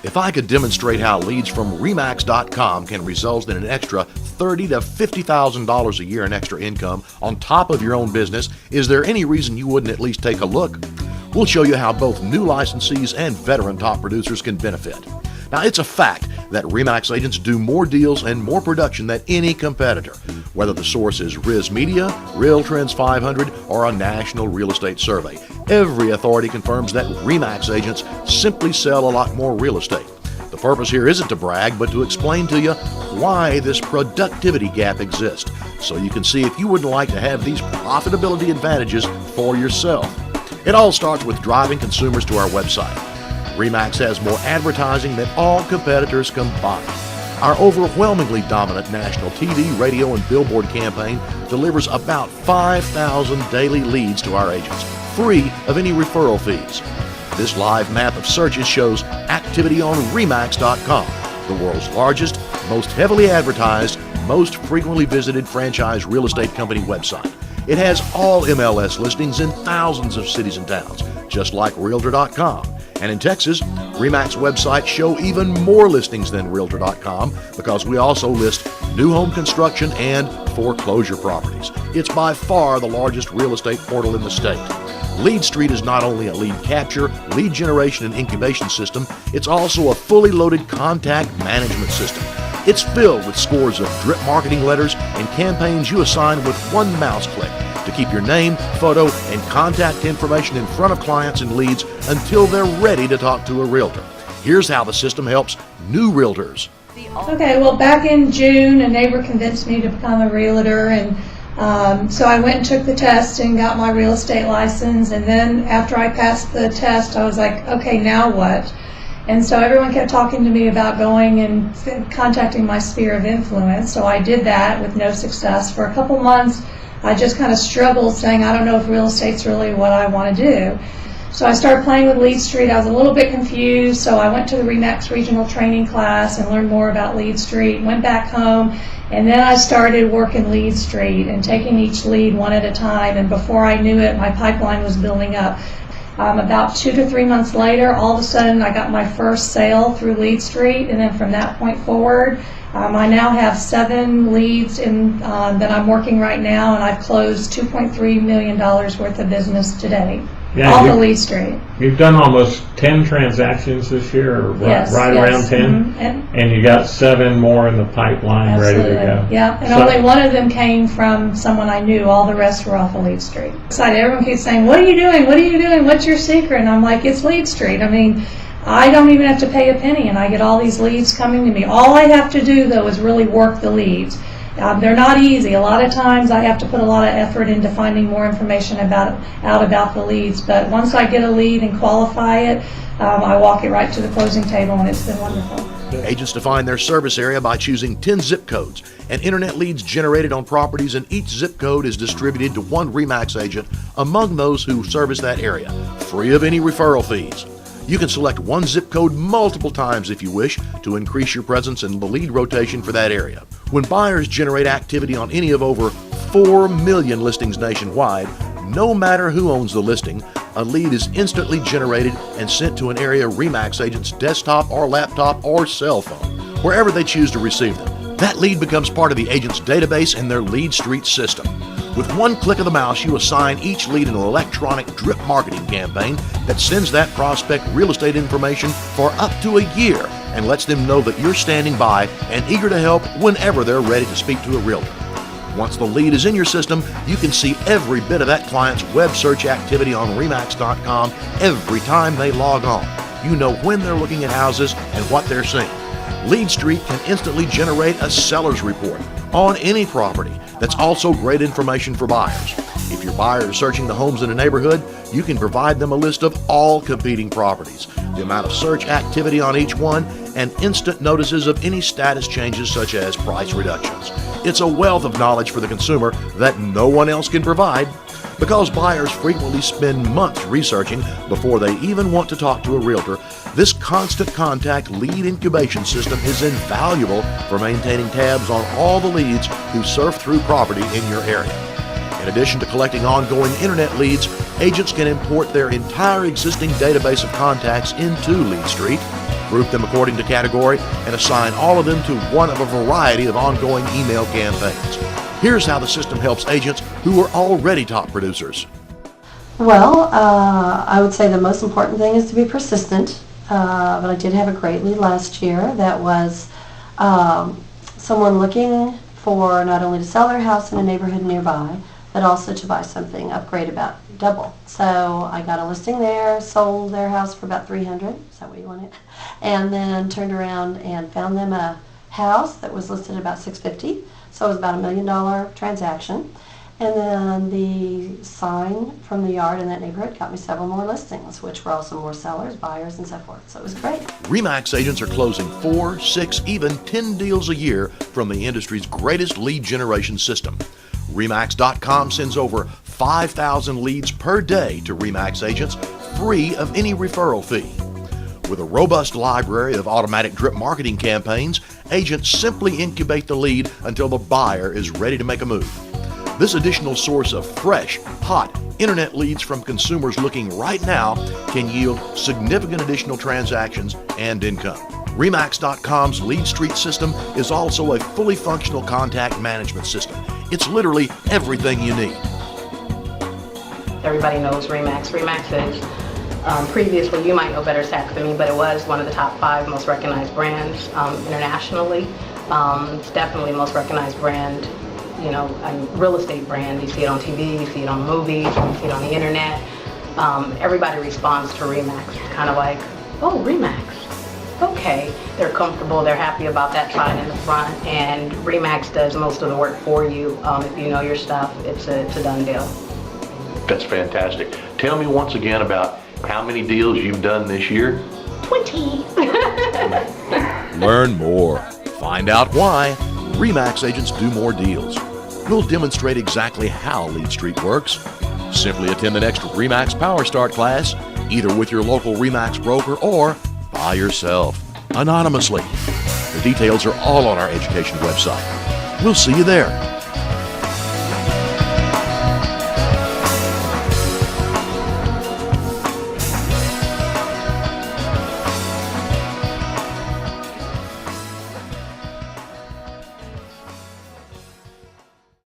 If I could demonstrate how leads from Remax.com can result in an extra $30,000 to $50,000 a year in extra income on top of your own business, is there any reason you wouldn't at least take a look? We'll show you how both new licensees and veteran top producers can benefit. Now, it's a fact that Remax agents do more deals and more production than any competitor, whether the source is Riz Media, Real Trends 500, or a national real estate survey. Every authority confirms that Remax agents simply sell a lot more real estate. The purpose here isn't to brag, but to explain to you why this productivity gap exists, so you can see if you wouldn't like to have these profitability advantages for yourself. It all starts with driving consumers to our website. Remax has more advertising than all competitors combined. Our overwhelmingly dominant national TV, radio, and billboard campaign delivers about 5,000 daily leads to our agents, free of any referral fees. This live map of searches shows activity on Remax.com, the world's largest, most heavily advertised, most frequently visited franchise real estate company website. It has all MLS listings in thousands of cities and towns, just like Realtor.com. And in Texas, Remax websites show even more listings than Realtor.com because we also list new home construction and foreclosure properties. It's by far the largest real estate portal in the state. LeadStreet is not only a lead capture, lead generation, and incubation system, it's also a fully loaded contact management system. It's filled with scores of drip marketing letters and campaigns you assign with one mouse click to keep your name, photo, and contact information in front of clients and leads until they're ready to talk to a realtor. Here's how the system helps new realtors. Okay, well, back in June, a neighbor convinced me to become a realtor, and so I went and took the test and got my real estate license. And then after I passed the test, I was like, okay, now what? And so everyone kept talking to me about going and contacting my sphere of influence. So I did that with no success. For a couple months, I just kind of struggled saying, I don't know if real estate's really what I want to do. So I started playing with LeadStreet. I was a little bit confused, so I went to the Remax regional training class and learned more about LeadStreet, went back home, and then I started working LeadStreet and taking each lead one at a time, and before I knew it, my pipeline was building up. About 2 to 3 months later, all of a sudden I got my first sale through LeadStreet, and then from that point forward, I now have 7 leads that I'm working right now, and I've closed $2.3 million worth of business today. Yeah, all the LeadStreet. You've done almost 10 transactions this year, or yes, around 10, and you got 7 more in the pipeline absolutely. Ready to go. Yeah, and so, only one of them came from someone I knew. All the rest were off of LeadStreet. Excited. Everyone keeps saying, "What are you doing? What are you doing? What's your secret?" And I'm like, "It's LeadStreet." I mean, I don't even have to pay a penny, and I get all these leads coming to me. All I have to do, though, is really work the leads. They're not easy. A lot of times I have to put a lot of effort into finding more information about the leads, but once I get a lead and qualify it, I walk it right to the closing table, and it's been wonderful. Agents define their service area by choosing 10 zip codes, and internet leads generated on properties in each zip code is distributed to one Remax agent among those who service that area, free of any referral fees. You can select one zip code multiple times if you wish to increase your presence in the lead rotation for that area. When buyers generate activity on any of over 4 million listings nationwide, no matter who owns the listing, a lead is instantly generated and sent to an area Remax agent's desktop or laptop or cell phone, wherever they choose to receive them. That lead becomes part of the agent's database in their LeadStreet system. With one click of the mouse, you assign each lead an electronic drip marketing campaign that sends that prospect real estate information for up to a year and lets them know that you're standing by and eager to help whenever they're ready to speak to a realtor. Once the lead is in your system, you can see every bit of that client's web search activity on Remax.com every time they log on. You know when they're looking at houses and what they're seeing. LeadStreet can instantly generate a seller's report on any property. That's also great information for buyers. If your buyer is searching the homes in a neighborhood, you can provide them a list of all competing properties, the amount of search activity on each one, and instant notices of any status changes such as price reductions. It's a wealth of knowledge for the consumer that no one else can provide. Because buyers frequently spend months researching before they even want to talk to a realtor, this constant contact lead incubation system is invaluable for maintaining tabs on all the leads who surf through property in your area. In addition to collecting ongoing internet leads, agents can import their entire existing database of contacts into LeadStreet group them according to category, and assign all of them to one of a variety of ongoing email campaigns. Here's how the system helps agents who are already top producers. Well, I would say the most important thing is to be persistent, but I did have a great lead last year that was someone looking for not only to sell their house in a neighborhood nearby, but also to buy something, upgrade about double. So I got a listing there, sold their house for about $300, is that what you wanted? And then turned around and found them a house that was listed at about $650, so it was about $1 million transaction. And then the sign from the yard in that neighborhood got me several more listings, which were also more sellers, buyers, and so forth. So it was great. RE/MAX agents are closing 4, 6, even 10 deals a year from the industry's greatest lead generation system. RE/MAX.com sends over 5,000 leads per day to RE/MAX agents, free of any referral fee. With a robust library of automatic drip marketing campaigns, agents simply incubate the lead until the buyer is ready to make a move. This additional source of fresh, hot internet leads from consumers looking right now can yield significant additional transactions and income. RE/MAX.com's LeadStreet system is also a fully functional contact management system. It's literally everything you need. Everybody knows RE/MAX. RE/MAX is, previously, you might know better stats than me, but it was one of the top 5 most recognized brands internationally. It's definitely the most recognized brand, real estate brand. You see it on TV, you see it on movies, you see it on the internet. Everybody responds to RE/MAX. It's kind of like, oh, RE/MAX. Okay, they're comfortable, they're happy about that sign in the front, and RE/MAX does most of the work for you. If you know your stuff, it's a done deal. That's fantastic. Tell me once again about how many deals you've done this year. 20. Learn more. Find out why RE/MAX agents do more deals. We'll demonstrate exactly how LeadStreet works. Simply attend the next RE/MAX Power Start class, either with your local RE/MAX broker or by yourself, anonymously. The details are all on our education website. We'll see you there.